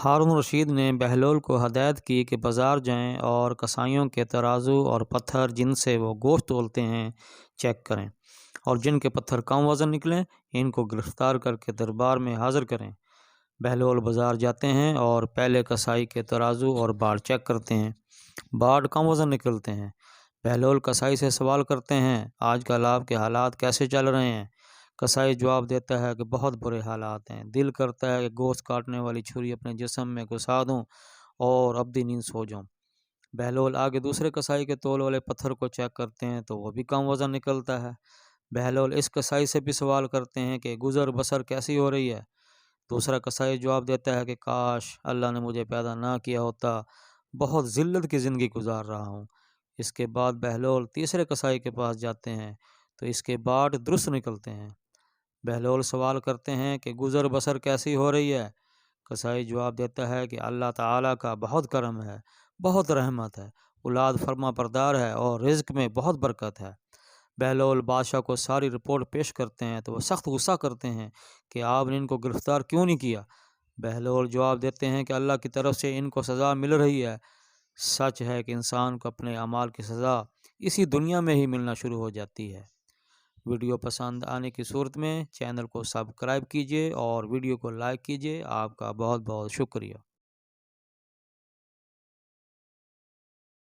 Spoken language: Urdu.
ہارون رشید نے بہلول کو ہدایت کی کہ بازار جائیں اور کسائیوں کے ترازو اور پتھر جن سے وہ گوشت تولتے ہیں چیک کریں، اور جن کے پتھر کم وزن نکلیں ان کو گرفتار کر کے دربار میں حاضر کریں۔ بہلول بازار جاتے ہیں اور پہلے کسائی کے ترازو اور باڑ چیک کرتے ہیں۔ باڑ کم وزن نکلتے ہیں۔ بہلول کسائی سے سوال کرتے ہیں، آج کل آپ کے حالات کیسے چل رہے ہیں؟ کسائی جواب دیتا ہے کہ بہت برے حالات ہیں، دل کرتا ہے کہ گوشت کاٹنے والی چھری اپنے جسم میں گھسا دوں اور ابدی نیند سو جاؤں۔ بہلول آگے دوسرے کسائی کے تول والے پتھر کو چیک کرتے ہیں تو وہ بھی کم وزن نکلتا ہے۔ بہلول اس کسائی سے بھی سوال کرتے ہیں کہ گزر بسر کیسی ہو رہی ہے؟ دوسرا کسائی جواب دیتا ہے کہ کاش اللہ نے مجھے پیدا نہ کیا ہوتا، بہت ذلت کی زندگی گزار رہا ہوں۔ اس کے بعد بہلول تیسرے کسائی کے پاس جاتے ہیں تو اس کے باڑ درست نکلتے ہیں۔ بہلول سوال کرتے ہیں کہ گزر بسر کیسی ہو رہی ہے؟ کسائی جواب دیتا ہے کہ اللہ تعالیٰ کا بہت کرم ہے، بہت رحمت ہے، اولاد فرما بردار ہے اور رزق میں بہت برکت ہے۔ بہلول بادشاہ کو ساری رپورٹ پیش کرتے ہیں تو وہ سخت غصہ کرتے ہیں کہ آپ نے ان کو گرفتار کیوں نہیں کیا؟ بہلول جواب دیتے ہیں کہ اللہ کی طرف سے ان کو سزا مل رہی ہے۔ سچ ہے کہ انسان کو اپنے اعمال کی سزا اسی دنیا میں ہی ملنا شروع ہو جاتی ہے۔ ویڈیو پسند آنے کی صورت میں چینل کو سبسکرائب کیجیے اور ویڈیو کو لائک کیجیے۔ آپ کا بہت بہت شکریہ۔